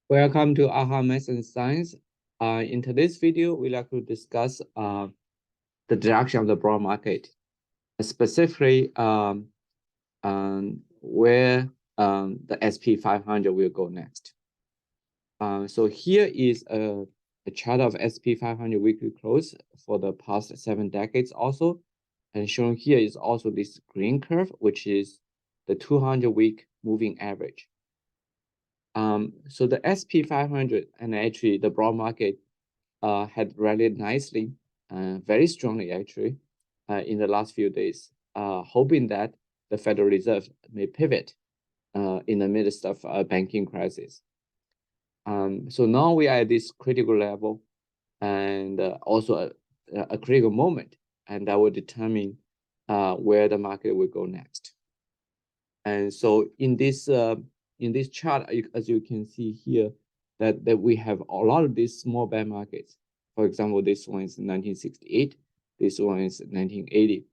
Welcome to AHA Math and Science. In today's video, we like to discuss the direction of the broad market, specifically where the SP 500 will go next. So here is a chart of SP 500 weekly close for the past 7 decades also. And shown here is also this green curve, which is the 200-week moving average. So the SP 500 and actually the broad market had rallied nicely, very strongly actually, in the last few days, hoping that the Federal Reserve may pivot in the midst of a banking crisis. So now we are at this critical level and also a critical moment, and that will determine where the market will go next. And so in this chart, as you can see here, that we have a lot of these small bear markets. For example, this one is 1968, this one is 1980.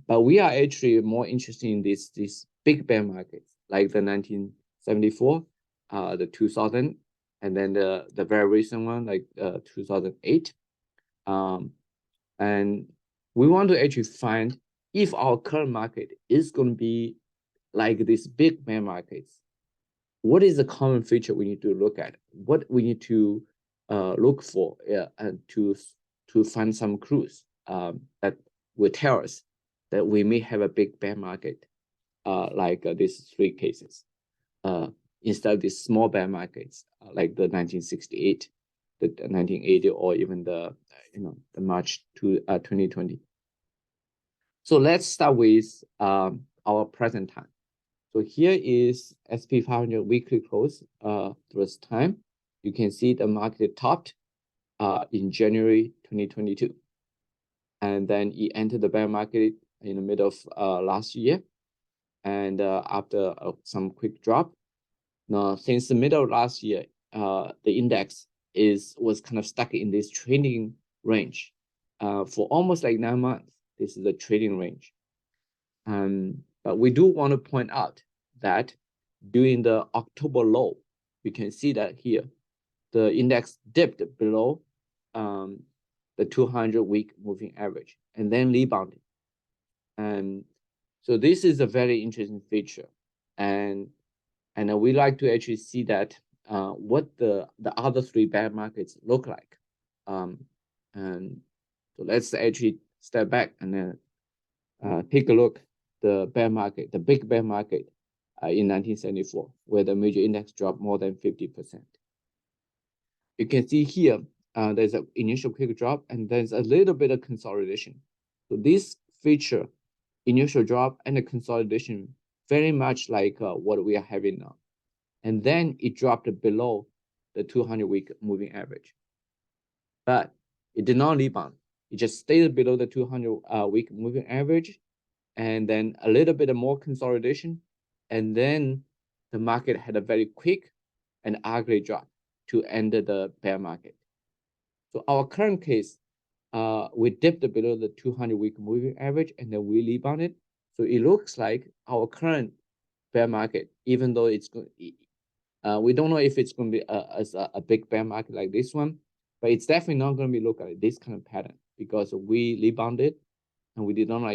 But we are actually more interested in these big bear markets, like the 1974, the 2000, and then the very recent one, like 2008. And we want to actually find if our current market is going to be like these big bear markets, what is the common feature we need to look at? What we need to look for and to find some clues that will tell us that we may have a big bear market, like these 3 cases, instead of these small bear markets like the 1968, the 1980, or even the March 2020. So let's start with our present time. So here is SP 500 weekly close first time. You can see the market topped in January 2022. And then it entered the bear market in the middle of last year. And after some quick drop. Now, since the middle of last year, the index was kind of stuck in this trading range for almost like 9 months. This is the trading range. But we do want to point out that during the October low, you can see that here, the index dipped below the 200-week moving average and then rebounded. And so this is a very interesting feature. And we like to actually see that what the other 3 bear markets look like. And so let's actually step back and then take a look the bear market, the big bear market in 1974, where the major index dropped more than 50%. You can see here, there's an initial quick drop and there's a little bit of consolidation. So this feature, initial drop and the consolidation, very much like what we are having now. And then it dropped below the 200-week moving average. But it did not rebound. It just stayed below the 200-week moving average, and then a little bit more consolidation, and then the market had a very quick and ugly drop to end the bear market. So our current case, we dipped below the 200-week moving average, and then we rebounded. So it looks like our current bear market, even though it's going, we don't know if it's going to be a big bear market like this one, but it's definitely not going to be look at this kind of pattern because we rebounded and we did not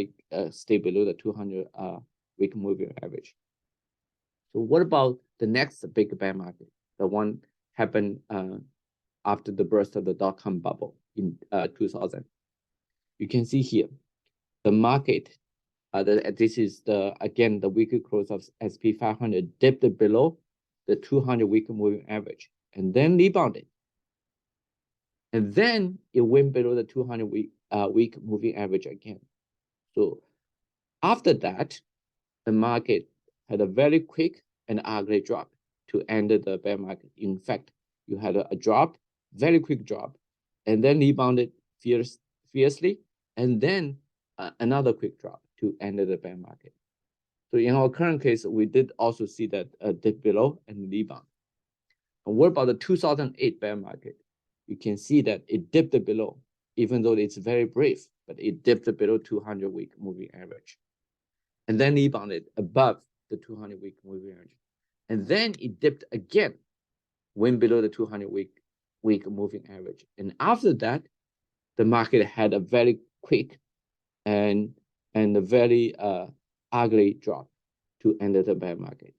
stay below the 200-week moving average. So what about the next big bear market? The one happened after the burst of the dot-com bubble in 2000. You can see here, the market, this is again the weekly close of SP 500 dipped below the 200-week moving average and then rebounded. And then it went below the 200-week moving average again. So after that, the market had a very quick and ugly drop to end the bear market. In fact, you had a drop, very quick drop, and then rebounded fiercely, and then another quick drop to end the bear market. So in our current case, we did also see that dip below and rebound. And what about the 2008 bear market? You can see that it dipped below, even though it's very brief, but it dipped below 200-week moving average. And then rebounded above the 200-week moving average. And then it dipped again went below the 200-week moving average. And after that, the market had a very quick and a very ugly drop to end the bear market.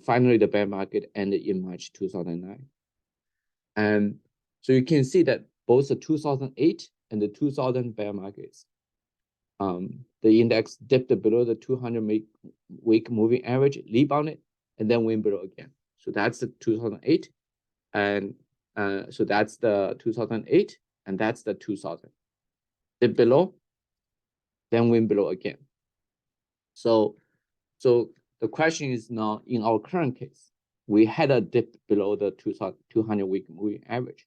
Finally, the bear market ended in March 2009. And so you can see that both the 2008 and the 2000 bear markets, the index dipped below the 200-week moving average, rebounded, and then went below again. So that's the 2008, and so that's the 2008, and that's the 2000. Dip below, then went below again. So the question is now, in our current case, we had a dip below the 200-week moving average,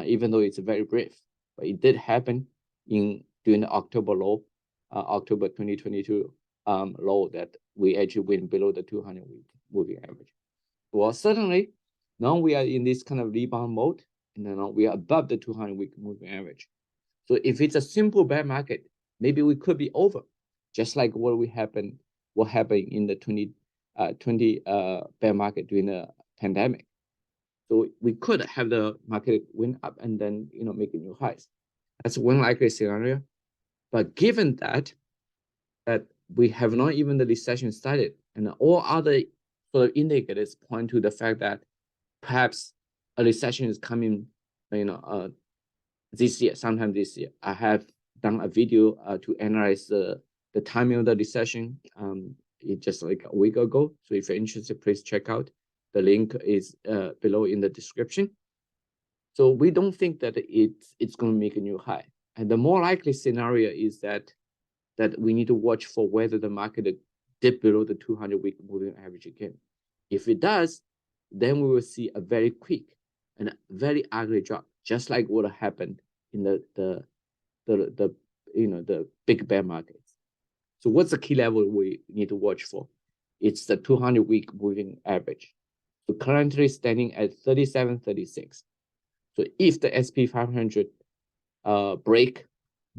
even though it's very brief, but it did happen during the October low, October 2022 low, that we actually went below the 200-week moving average. Well, certainly now we are in this kind of rebound mode, and then we are above the 200-week moving average. So if it's a simple bear market, maybe we could be over, just like what happened in the 2020 bear market during the pandemic. So we could have the market went up and then make new highs. That's one likely scenario. But given that we have not even the recession started, and all other sort of indicators point to the fact that perhaps a recession is coming, this year, sometime this year. I have done a video to analyze the timing of the recession. Just like a week ago. So if you're interested, please check out. The link is below in the description. So we don't think that it's going to make a new high. And the more likely scenario is that we need to watch for whether the market dip below the 200-week moving average again. If it does, then we will see a very quick and very ugly drop, just like what happened in the big bear markets. So what's the key level we need to watch for? It's the 200-week moving average. So currently standing at 37.36. So if the SP 500 break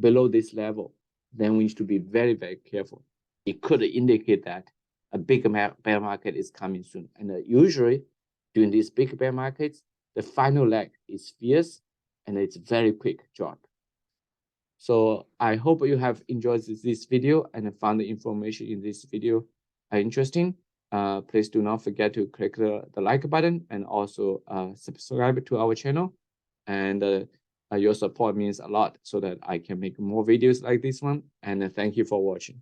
below this level, then we need to be very, very careful. It could indicate that a big bear market is coming soon. And usually during these big bear markets, the final leg is fierce and it's very quick drop. So I hope you have enjoyed this video and found the information in this video interesting. Please do not forget to click the like button and also subscribe to our channel. And your support means a lot so that I can make more videos like this one. And thank you for watching.